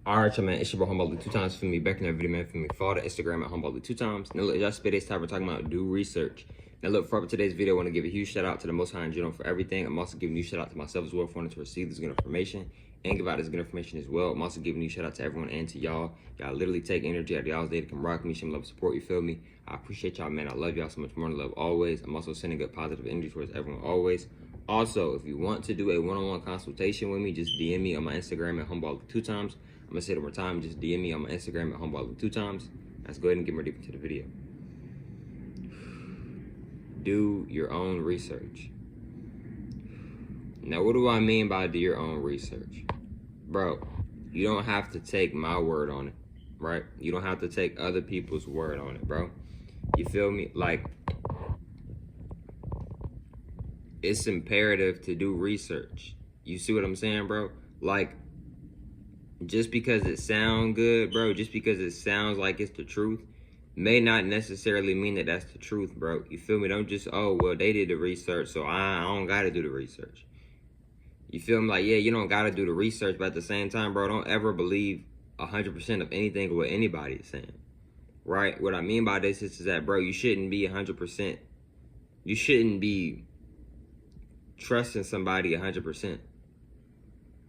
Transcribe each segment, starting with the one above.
All right, y'all, man. It's your boy Humboldt 2 times. For me, back in that video, man. For me, follow the Instagram at Humboldt 2 times. Now, look, y'all today's time we're talking about do research. Now, look, for today's video, I want to give a huge shout out to the Most High in general for everything. I'm also giving you a shout out to myself as well for wanting to receive this good information and give out this good information as well. I'm also giving you a shout out to everyone and to y'all. Y'all literally take energy out of y'all's day to come rock me, show me love, support. You feel me? I appreciate y'all, man. I love y'all so much more than love always. I'm also sending good positive energy towards everyone always. Also, if you want to do a one-on-one consultation with me, just DM me on my Instagram at Humboldt 2 times. I'm gonna say it one more time. Just DM me on my Instagram at Humboldt 2 times. Let's go ahead and get more deep into the video. Do your own research. Now, what do I mean by do your own research? Bro, you don't have to take my word on it, right? You don't have to take other people's word on it, bro. You feel me? Like, it's imperative to do research. You see what I'm saying, bro? Like, just because it sounds good, bro, just because it sounds like it's the truth, may not necessarily mean that that's the truth, bro. You feel me? Don't just, oh, well, they did the research, so I don't got to do the research. You feel me? Like, yeah, you don't got to do the research, but at the same time, bro, don't ever believe 100% of anything or what anybody is saying, right? What I mean by this is that, bro, you shouldn't be 100%. You shouldn't be trusting somebody 100%.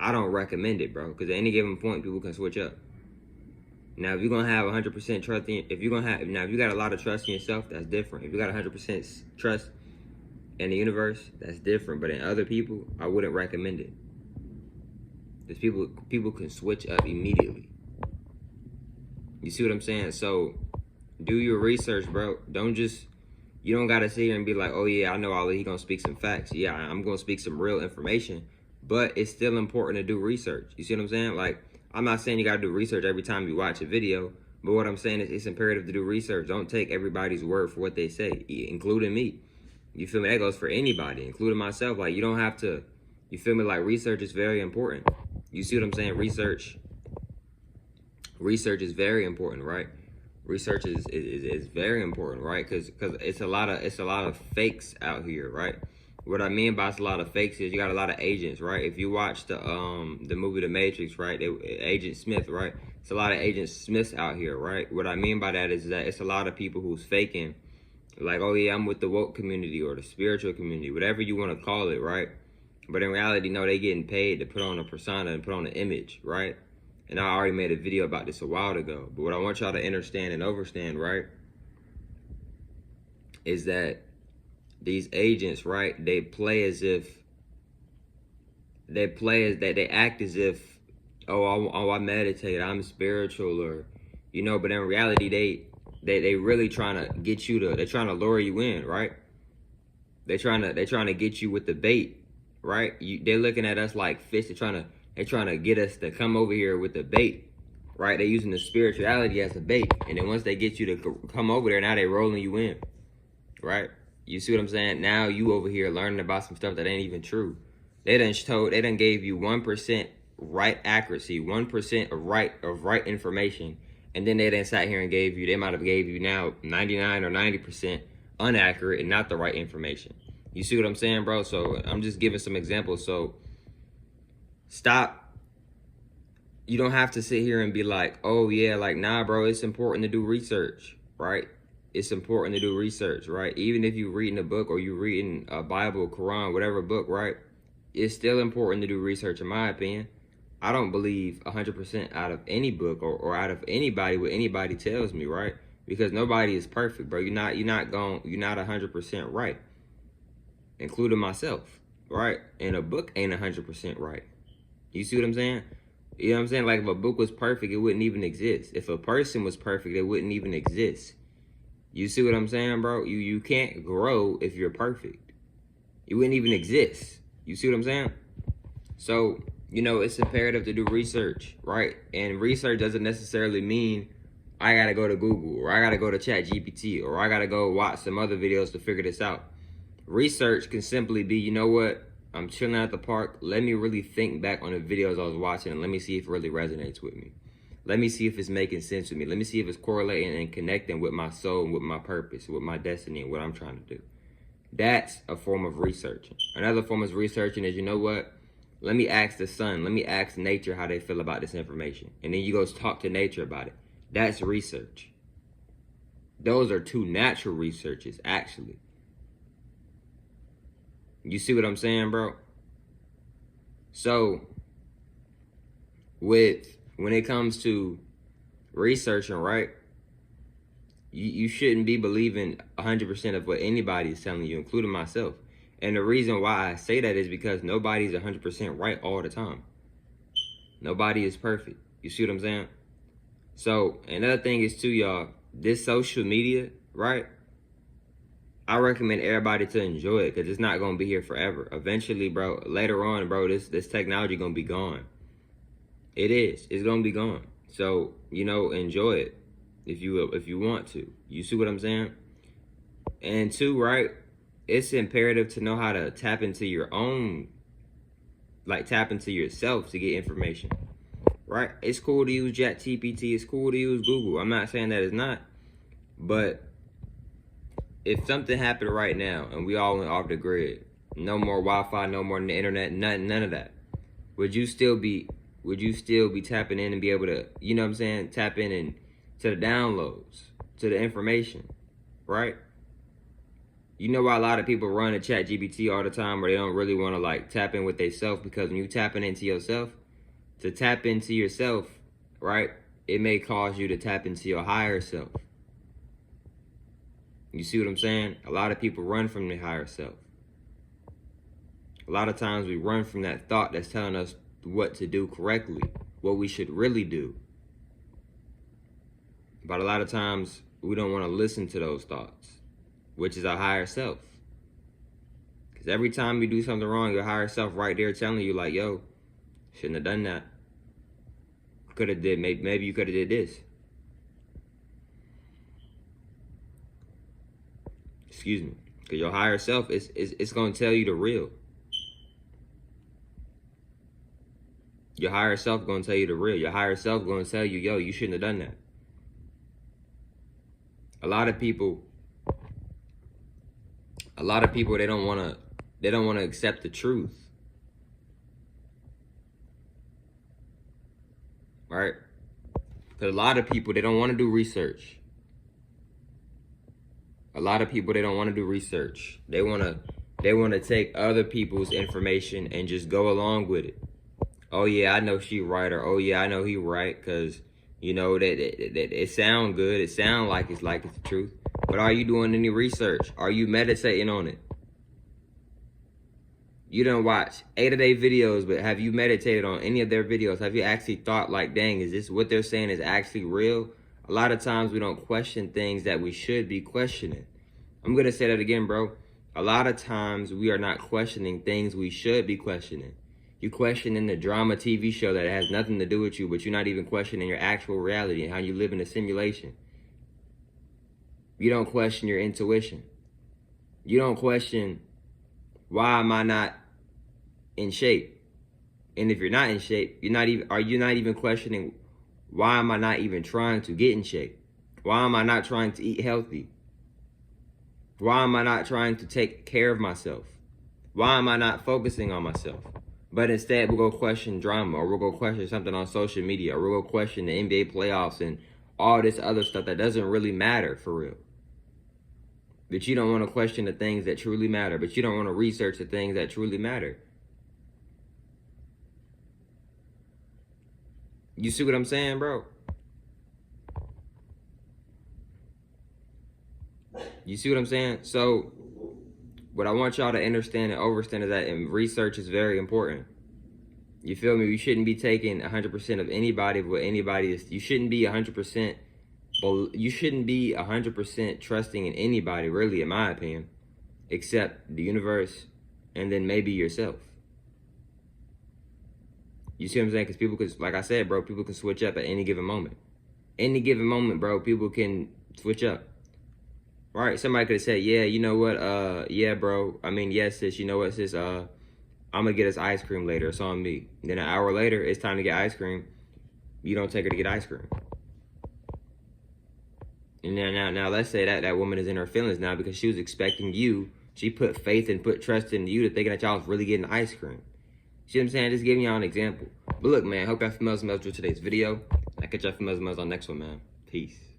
I don't recommend it, bro, because at any given point, people can switch up. Now, if you're gonna have 100% trust in, if you got a lot of trust in yourself, that's different. If you got 100% trust in the universe, that's different. But in other people, I wouldn't recommend it. Because people can switch up immediately. You see what I'm saying? So, do your research, bro. You don't gotta sit here and be like, oh yeah, I know Ali, he gonna speak some facts. Yeah, I'm gonna speak some real information. But it's still important to do research. You see what I'm saying? Like, I'm not saying you gotta do research every time you watch a video, but what I'm saying is it's imperative to do research. Don't take everybody's word for what they say, including me. You feel me? That goes for anybody, including myself. Like, you don't have to, you feel me? Like, research is very important. You see what I'm saying? Research is very important, right? Research is very important, right? Because it's a lot of fakes out here, right? What I mean by it's a lot of fakes is you got a lot of agents, right? If you watch the movie The Matrix, right? Agent Smith, right? It's a lot of Agent Smiths out here, right? What I mean by that is that it's a lot of people who's faking, like, oh yeah, I'm with the woke community or the spiritual community, whatever you want to call it, right? But in reality, no, they getting paid to put on a persona and put on an image, right? And I already made a video about this a while ago. But what I want y'all to understand and overstand, right, is that these agents, right, they act as if, oh, I meditate, I'm spiritual, or, you know, but in reality, they really trying to get you to, they're trying to lure you in, right? They're trying to get you with the bait, right? They're looking at us like fish. They're trying to get us to come over here with the bait, right? They're using the spirituality as a bait, and then once they get you to come over there, now they rolling you in, right? You see what I'm saying? Now you over here learning about some stuff that ain't even true. They done gave you 1% right accuracy, 1% of right information, and then they done sat here and they might have gave you now 99 or 90% inaccurate and not the right information. You see what I'm saying, bro? So I'm just giving some examples. So stop. You don't have to sit here and be like, oh yeah, like, nah, bro, it's important to do research, right? It's important to do research, right? Even if you're reading a book or you're reading a Bible, Quran, whatever book, right? It's still important to do research, in my opinion. I don't believe 100% out of any book or out of anybody what anybody tells me, right? Because nobody is perfect, bro. You're not 100% right, including myself, right? And a book ain't 100% right. You see what I'm saying? You know what I'm saying? Like, if a book was perfect, it wouldn't even exist. If a person was perfect, it wouldn't even exist. You see what I'm saying, bro? You can't grow if you're perfect. You wouldn't even exist. You see what I'm saying? So, you know, it's imperative to do research, right? And research doesn't necessarily mean I gotta go to Google or I gotta go to ChatGPT or I gotta go watch some other videos to figure this out. Research can simply be, you know what? I'm chilling at the park. Let me really think back on the videos I was watching and let me see if it really resonates with me. Let me see if it's making sense with me. Let me see if it's correlating and connecting with my soul and with my purpose, with my destiny and what I'm trying to do. That's a form of research. Another form of researching is, you know what? Let me ask the sun. Let me ask nature how they feel about this information. And then you go talk to nature about it. That's research. Those are two natural researches, actually. You see what I'm saying, bro? So, when it comes to researching, right? You shouldn't be believing 100% of what anybody is telling you, including myself. And the reason why I say that is because nobody's 100% right all the time. Nobody is perfect. You see what I'm saying? So, another thing is too, y'all, this social media, right? I recommend everybody to enjoy it because it's not going to be here forever. Eventually, bro, later on, bro, this technology going to be gone. It is. It's going to be gone. So, enjoy it if you want to. You see what I'm saying? And two, right? It's imperative to know how to tap into your own, tap into yourself to get information, right? It's cool to use ChatGPT. It's cool to use Google. I'm not saying that it's not, but if something happened right now and we all went off the grid, no more Wi-Fi, no more internet, none of that, would you still be tapping in and be able to, tap in and to the downloads, to the information, right? You know why a lot of people run to ChatGPT all the time, or they don't really want to tap in with themselves? Because when you tapping into yourself, to tap into yourself, right, it may cause you to tap into your higher self. You see what I'm saying? A lot of people run from their higher self. A lot of times we run from that thought that's telling us what to do correctly, what we should really do. But a lot of times we don't want to listen to those thoughts, which is our higher self. Because every time you do something wrong, your higher self right there telling you yo, shouldn't have done that. Could have did, maybe you could have did this. Excuse me. Because your higher self it's going to tell you the real. Your higher self going to tell you the real. Your higher self going to tell you, yo, you shouldn't have done that. A lot of people, they don't want to accept the truth. Right? Because a lot of people, they don't want to do research. A lot of people, they don't want to do research. They want to take other people's information and just go along with it. Oh yeah, I know she right, or oh yeah, I know he right, because that it sound good. It sound like it's the truth. But are you doing any research? Are you meditating on it? You don't watch 8 of their videos, but have you meditated on any of their videos? Have you actually thought dang, is this what they're saying is actually real? A lot of times we don't question things that we should be questioning. I'm going to say that again, bro. A lot of times we are not questioning things we should be questioning. You questioning the drama TV show that has nothing to do with you, but you're not even questioning your actual reality and how you live in a simulation. You don't question your intuition. You don't question, why am I not in shape? And if you're not in shape, are you not even questioning, why am I not even trying to get in shape? Why am I not trying to eat healthy? Why am I not trying to take care of myself? Why am I not focusing on myself? But instead, we'll go question drama, or we'll go question something on social media, or we'll go question the NBA playoffs and all this other stuff that doesn't really matter for real. But you don't want to question the things that truly matter. But you don't want to research the things that truly matter. You see what I'm saying, bro? You see what I'm saying? So, what I want y'all to understand and overstand is that research is very important. You feel me? You shouldn't be taking 100% of anybody of what anybody is. You shouldn't be 100%. You shouldn't be 100% trusting in anybody, really, in my opinion, except the universe and then maybe yourself. You see what I'm saying? Because people could, like I said, bro, people can switch up at any given moment. Any given moment, bro, people can switch up. Right? Somebody could have said, yeah, you know what? Yeah, bro. I mean, yes, sis, you know what, sis? I'm going to get us ice cream later. It's on me. And then an hour later, it's time to get ice cream. You don't take her to get ice cream. And now let's say that woman is in her feelings now because she was expecting you. She put faith and put trust in you to thinking that y'all was really getting ice cream. See what I'm saying? Just giving y'all an example. But look, man, hope y'all familiar with today's video. I'll catch y'all familiar on the next one, man. Peace.